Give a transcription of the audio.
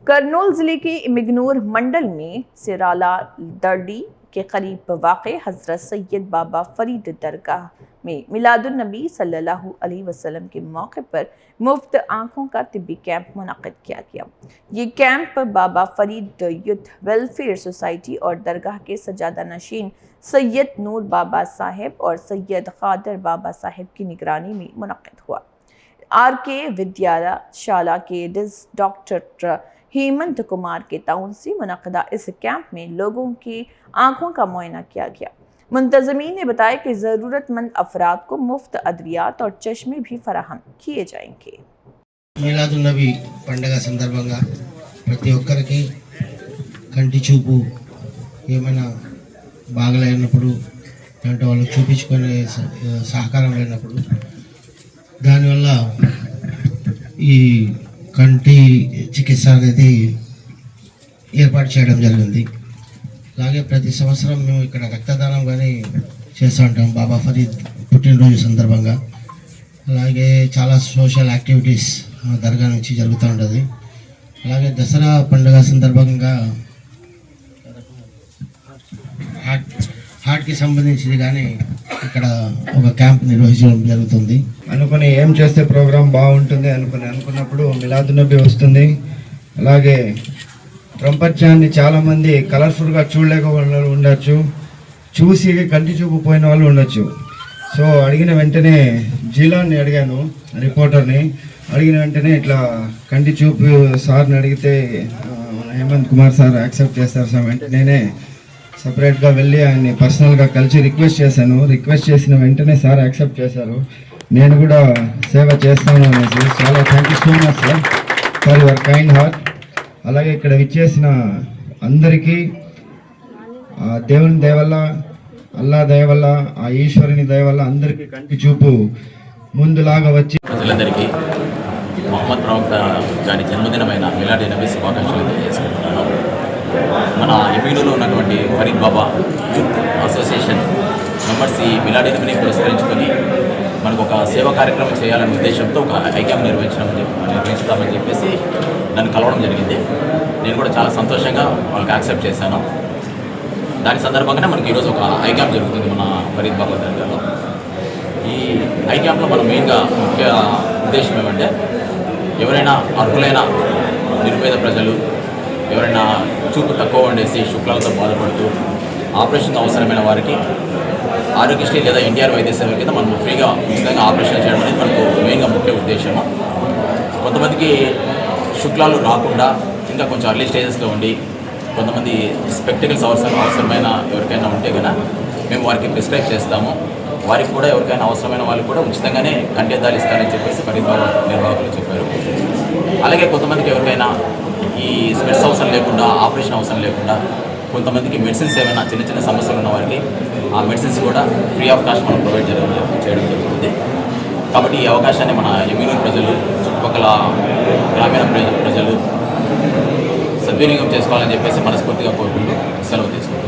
करनूल जिले के इमिगनूर मंडल में सिराला दर्डी के करीब वाक़े हज़रत सैयद बाबा फरीद दरगाह में मिलादुन्नबी सल्लल्लाहु अलैहि वसल्लम के मौके पर मुफ्त आँखों का तिब्बी कैंप मुनक़िद किया गया। ये कैंप बाबा फरीद यूथ वेलफेयर सोसाइटी और दरगाह के सजादा नशीन सैयद नूर बाबा साहेब और सैयद क़ादर बाबा साहेब की निगरानी में मुनक़िद हुआ। RK विद्याशाला के डॉक्टर हेमंत कुमार के ताउन से मुनक़दा इस कैंप में लोगों की आंखों का मुआयना किया गया। मुंतज़मीन ने बताया कि ज़रूरतमंद अफराद को मुफ्त अद्वियात और चश्मे भी फराहम किए जाएंगे। मिलादुन्नबी पंडग संदर्भंगा प्रति ఒక్కరికి కంటి చూపు ఏమైనా బాగలేనప్పుడు అంటే వాళ్ళు చూపించుకునే సహకారం లేనప్పుడు దానివల్ల ఈ కంటి చికిత్స అనేది ఏర్పాటు చేయడం జరిగింది। అలాగే ప్రతి సంవత్సరం మేము ఇక్కడ రక్తదానం కానీ చేస్తూ ఉంటాం బాబా ఫరీద్ పుట్టినరోజు సందర్భంగా। అలాగే చాలా సోషల్ యాక్టివిటీస్ దర్గా నుంచి జరుగుతూ ఉంటుంది। అలాగే దసరా పండుగ సందర్భంగా హార్ట్కి సంబంధించింది కానీ ఇక్కడ ఒక క్యాంప్ నిర్వహించడం జరుగుతుంది। అనుకుని ఏం చేస్తే ప్రోగ్రాం బాగుంటుంది అనుకున్నప్పుడు మిలాదున్నబీ వస్తుంది। అలాగే ప్రపంచాన్ని చాలామంది కలర్ఫుల్గా చూడలేక ఉండొచ్చు, చూసి కంటి చూపు పోయిన వాళ్ళు ఉండొచ్చు। సో అడిగిన వెంటనే జీలాన్ని అడిగాను, రిపోర్టర్ని అడిగిన వెంటనే ఇట్లా కంటి చూపు సార్ని అడిగితే హేమంత్ కుమార్ సార్ యాక్సెప్ట్ చేస్తారు సార్। వెంటనే సపరేట్గా వెళ్ళి ఆయన్ని పర్సనల్గా కలిసి రిక్వెస్ట్ చేశాను। రిక్వెస్ట్ చేసిన వెంటనే సార్ యాక్సెప్ట్ చేశారు। నేను కూడా సేవ చేస్తాను అనేసి చాలా thank you so much sir for your kind heart. అలాగే ఇక్కడ విచ్చేసిన అందరికీ దేవుని దయ వల్ల, అల్లా దయ వల్ల, ఆ ఈశ్వరుని దయ వల్ల అందరికీ కంటి చూపు ముందులాగా వచ్చి ప్రజలందరికీ మొహమ్మద్ ప్రవక్త గారి జన్మదినమైన మిలాద్ నబీ శుభాకాంక్షలు తెలియజేసుకుంటున్నాను। మన ఎమ్మిగనూరులో ఉన్నటువంటి ఫరీద్ బాబా యూత్ అసోసియేషన్ మెంబర్స్ ఈ మిలాద్ నబీని పురస్కరించుకొని మనకు ఒక సేవా కార్యక్రమం చేయాలనే ఉద్దేశంతో ఒక ఐక్యం నిర్వహిస్తామని చెప్పేసి నన్ను కలవడం జరిగింది। నేను కూడా చాలా సంతోషంగా వాళ్ళకి యాక్సెప్ట్ చేశాను। దాని సందర్భంగానే మనకి ఈరోజు ఒక ఐక్యామ్ జరుగుతుంది మన ఫరీద్ బాబా దర్గాలో। ఈ ఐక్యాంప్లో మన మెయిన్గా ముఖ్య ఉద్దేశం ఏమంటే ఎవరైనా అర్హులైన నిరుపేద ప్రజలు, ఎవరైనా చూపు తక్కువ ఉండేసి శుక్లాలతో బాధపడుతూ ఆపరేషన్ అవసరమైన వారికి ఆరోగ్యశ్రీ లేదా ఎన్టీఆర్ వైద్య సేవ కింద మనం ఫ్రీగా ఉచితంగా ఆపరేషన్ చేయడం అనేది మనకు మెయిన్గా ముఖ్య ఉద్దేశము। కొంతమందికి శుక్లాలు రాకుండా ఇంకా కొంచెం అర్లీ స్టేజెస్లో ఉండి కొంతమంది స్పెక్టికల్స్ అవసరమైన ఎవరికైనా ఉంటే కనుక మేము వారికి ప్రిస్క్రైబ్ చేస్తాము। వారికి కూడా ఎవరికైనా అవసరమైన వాళ్ళు కూడా ఉచితంగానే కంటెద్దాలు ఇస్తారని చెప్పేసి ఫరీద్ బాబా నిర్వాహకులు చెప్పారు। అలాగే కొంతమందికి ఎవరికైనా ఈ స్పెట్స్ అవసరం లేకుండా, ఆపరేషన్ అవసరం లేకుండా కొంతమందికి మెడిసిన్స్ ఏమైనా చిన్న చిన్న సమస్యలు ఉన్న వారికి ఆ మెడిసిన్స్ కూడా ఫ్రీ ఆఫ్ కాస్ట్ మనం ప్రొవైడ్ చేయడం జరుగుతుంది। కాబట్టి ఈ అవకాశాన్ని మన ఎమ్మిగనూరు ప్రజలు, చుట్టుపక్కల గ్రామీణ ప్రజలు సద్వినియోగం చేసుకోవాలని చెప్పేసి మనస్ఫూర్తిగా కోరుకుంటూ సెలవు తీసుకుంటాం।